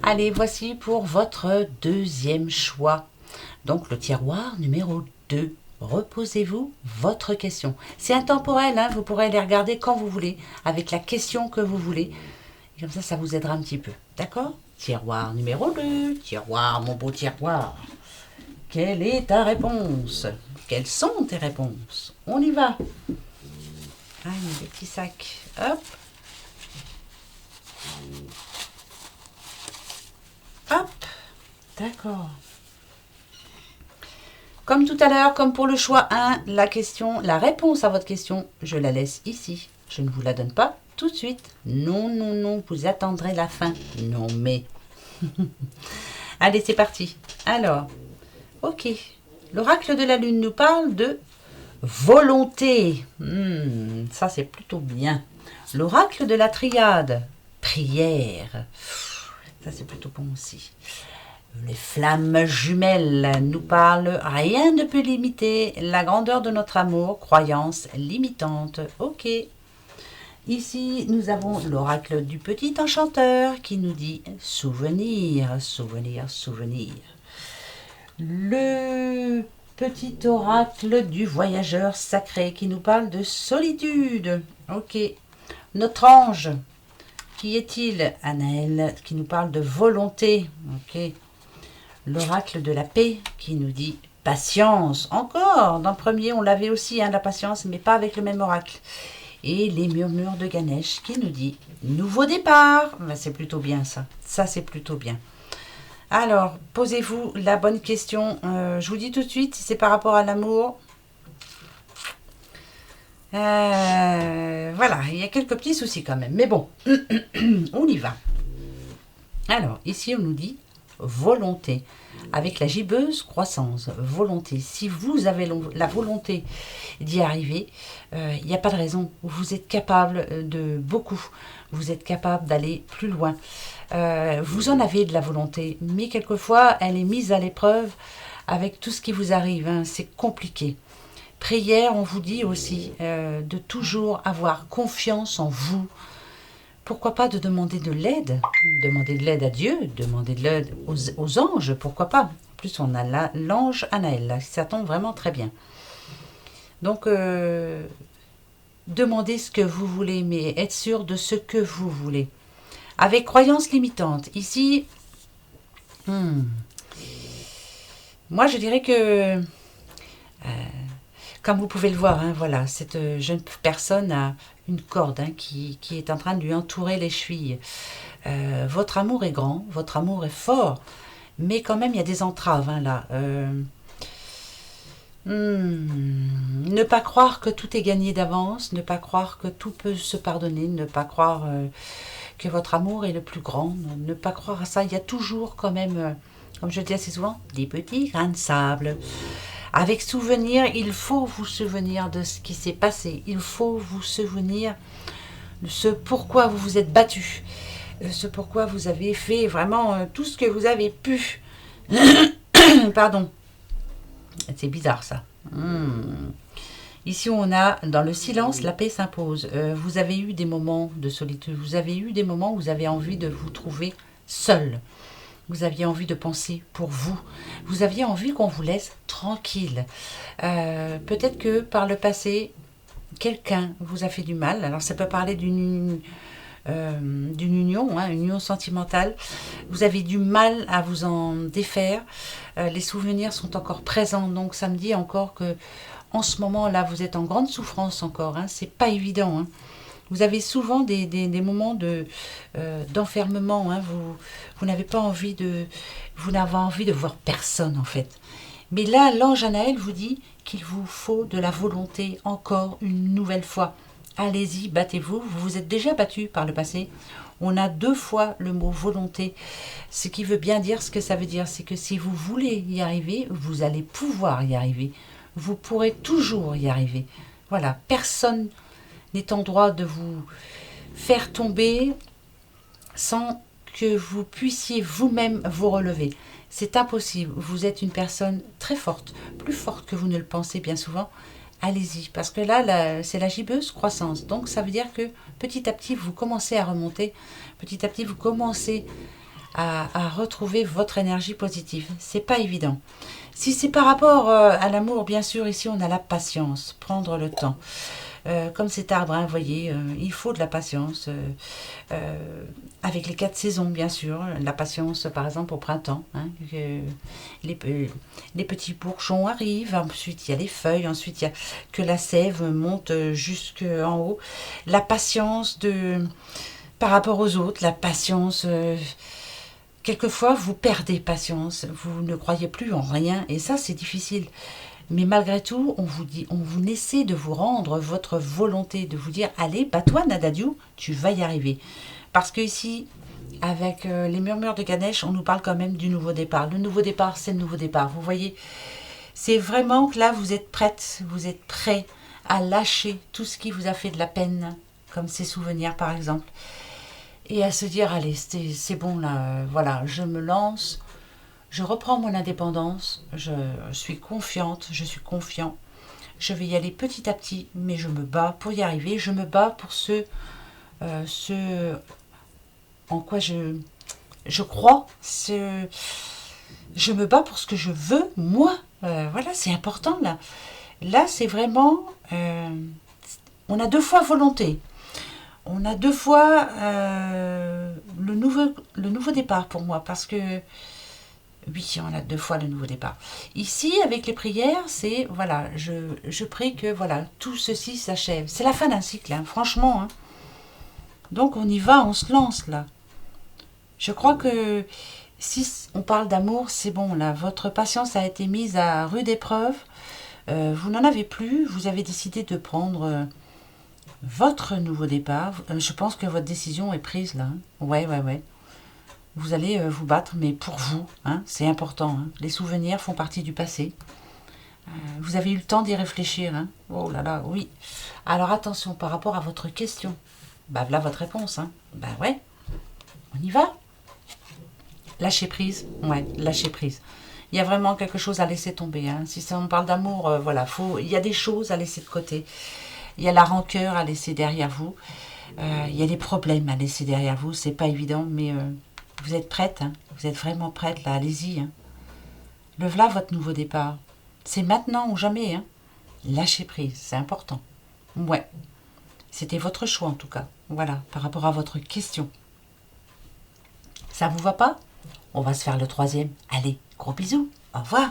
Allez, voici pour votre deuxième choix. Donc le tiroir numéro 2. Reposez-vous votre question. C'est intemporel, hein, vous pourrez les regarder quand vous voulez, avec la question que vous voulez. Et comme ça vous aidera un petit peu. D'accord? Tiroir numéro 2. Tiroir, mon beau tiroir. Quelle est ta réponse? Quelles sont tes réponses? On y va. Ah, il y a des petits sacs. Hop. Hop. D'accord. Comme tout à l'heure, comme pour le choix 1, la réponse à votre question, je la laisse ici. Je ne vous la donne pas tout de suite. Non, non, non, vous attendrez la fin. Non, mais... Allez, c'est parti. Alors, ok. L'oracle de la lune nous parle de volonté. Ça, c'est plutôt bien. L'oracle de la triade, prière. Ça, c'est plutôt bon aussi. Les flammes jumelles nous parlent « Rien ne peut limiter la grandeur de notre amour, croyance limitante. » Ok. Ici, nous avons l'oracle du petit enchanteur qui nous dit « Souvenir, souvenir, souvenir. » Le petit oracle du voyageur sacré qui nous parle de solitude. Ok. Notre ange, qui est-il? Anaël, qui nous parle de volonté. Ok. L'oracle de la paix qui nous dit patience. Encore, dans le premier, on l'avait aussi, hein, la patience, mais pas avec le même oracle. Et les murmures de Ganesh qui nous dit nouveau départ. Ben, c'est plutôt bien ça. Ça, c'est plutôt bien. Alors, posez-vous la bonne question. Je vous dis tout de suite, si c'est par rapport à l'amour. Voilà, il y a quelques petits soucis quand même. Mais bon, on y va. Alors, ici, on nous dit volonté. Avec la gibbeuse croissance, volonté. Si vous avez la volonté d'y arriver, il n'y a pas de raison. Vous êtes capable de beaucoup. Vous êtes capable d'aller plus loin. Vous en avez de la volonté, mais quelquefois, elle est mise à l'épreuve avec tout ce qui vous arrive. Hein. C'est compliqué. Prière, on vous dit aussi de toujours avoir confiance en vous. Pourquoi pas de demander de l'aide? Demander de l'aide à Dieu, demander de l'aide aux anges, pourquoi pas? En plus, on a l'ange Anaël, là, ça tombe vraiment très bien. Donc, demandez ce que vous voulez, mais être sûr de ce que vous voulez. Avec croyance limitante, ici, moi je dirais que... comme vous pouvez le voir, hein, voilà, cette jeune personne a une corde hein, qui est en train de lui entourer les chevilles. Votre amour est grand, votre amour est fort, mais quand même il y a des entraves hein, là. Ne pas croire que tout est gagné d'avance, ne pas croire que tout peut se pardonner, ne pas croire que votre amour est le plus grand, ne pas croire à ça. Il y a toujours quand même, comme je le dis assez souvent, des petits grains de sable. Avec souvenir, il faut vous souvenir de ce qui s'est passé. Il faut vous souvenir de ce pourquoi vous vous êtes battu. Ce pourquoi vous avez fait vraiment tout ce que vous avez pu. Pardon. C'est bizarre ça. Ici, on a dans le silence, la paix s'impose. Vous avez eu des moments de solitude. Vous avez eu des moments où vous avez envie de vous trouver seul. Vous aviez envie de penser pour vous. Vous aviez envie qu'on vous laisse tranquille. Peut-être que par le passé, quelqu'un vous a fait du mal. Alors ça peut parler d'une union, hein, une union sentimentale. Vous avez du mal à vous en défaire. Les souvenirs sont encore présents. Donc ça me dit encore que en ce moment-là, vous êtes en grande souffrance encore. Hein, c'est pas évident. Hein. Vous avez souvent des moments d'enfermement. Hein. Vous n'avez pas envie de... Vous n'avez envie de voir personne, en fait. Mais là, l'ange Anaël vous dit qu'il vous faut de la volonté encore une nouvelle fois. Allez-y, battez-vous. Vous vous êtes déjà battu par le passé. On a 2 fois le mot volonté. Ce qui veut bien dire ce que ça veut dire. C'est que si vous voulez y arriver, vous allez pouvoir y arriver. Vous pourrez toujours y arriver. Voilà, personne n'est en droit de vous faire tomber sans que vous puissiez vous-même vous relever. C'est impossible. Vous êtes une personne très forte, plus forte que vous ne le pensez bien souvent. Allez-y, parce que là, c'est la gibbeuse croissance. Donc, ça veut dire que petit à petit, vous commencez à remonter. Petit à petit, vous commencez à retrouver votre énergie positive. C'est pas évident. Si c'est par rapport à l'amour, bien sûr, ici on a la patience, prendre le temps. Comme cet arbre, hein, vous voyez, il faut de la patience. Avec les 4 saisons, bien sûr. La patience, par exemple, au printemps. Hein, les petits bourgeons arrivent, ensuite il y a les feuilles, ensuite il y a que la sève monte jusqu'en haut. La patience par rapport aux autres, la patience... quelquefois, vous perdez patience, vous ne croyez plus en rien, et ça, c'est difficile. Mais malgré tout, on vous essaie de vous rendre votre volonté, de vous dire, allez, bats-toi, Nadadiou, tu vas y arriver. Parce que ici, avec les murmures de Ganesh, on nous parle quand même du nouveau départ. Le nouveau départ, c'est le nouveau départ. Vous voyez, c'est vraiment que là, vous êtes prête, vous êtes prêt à lâcher tout ce qui vous a fait de la peine, comme ces souvenirs par exemple, et à se dire, allez, c'est bon là, voilà, je me lance, je reprends mon indépendance, je suis confiante, je suis confiant, je vais y aller petit à petit, mais je me bats pour y arriver, je me bats pour ce en quoi je crois, je me bats pour ce que je veux, moi. Voilà, c'est important là. Là, c'est vraiment... on a 2 fois volonté. On a 2 fois le nouveau départ pour moi. Parce que... Oui, on a 2 fois le nouveau départ. Ici, avec les prières, c'est... Voilà, je prie que voilà, tout ceci s'achève. C'est la fin d'un cycle, hein, franchement. Hein. Donc on y va, on se lance là. Je crois que si on parle d'amour, c'est bon, là, votre patience a été mise à rude épreuve, vous n'en avez plus, vous avez décidé de prendre votre nouveau départ. Je pense que votre décision est prise, là. Hein. Ouais, ouais, ouais. Vous allez vous battre, mais pour vous, hein, c'est important. Hein. Les souvenirs font partie du passé. Vous avez eu le temps d'y réfléchir. Hein. Oh là là, oui. Alors attention, par rapport à votre question, bah voilà votre réponse. Hein. Bah ouais, on y va. Lâcher prise, ouais, lâcher prise. Il y a vraiment quelque chose à laisser tomber. Hein. Si on parle d'amour, voilà, il y a des choses à laisser de côté. Il y a la rancœur à laisser derrière vous. Il y a des problèmes à laisser derrière vous. C'est pas évident, mais vous êtes prête. Hein. Vous êtes vraiment prête, là. Allez-y. Hein. Le voilà votre nouveau départ. C'est maintenant ou jamais. Hein. Lâcher prise, c'est important. Ouais. C'était votre choix, en tout cas. Voilà, par rapport à votre question. Ça vous va pas? On va se faire le 3e. Allez, gros bisous. Au revoir.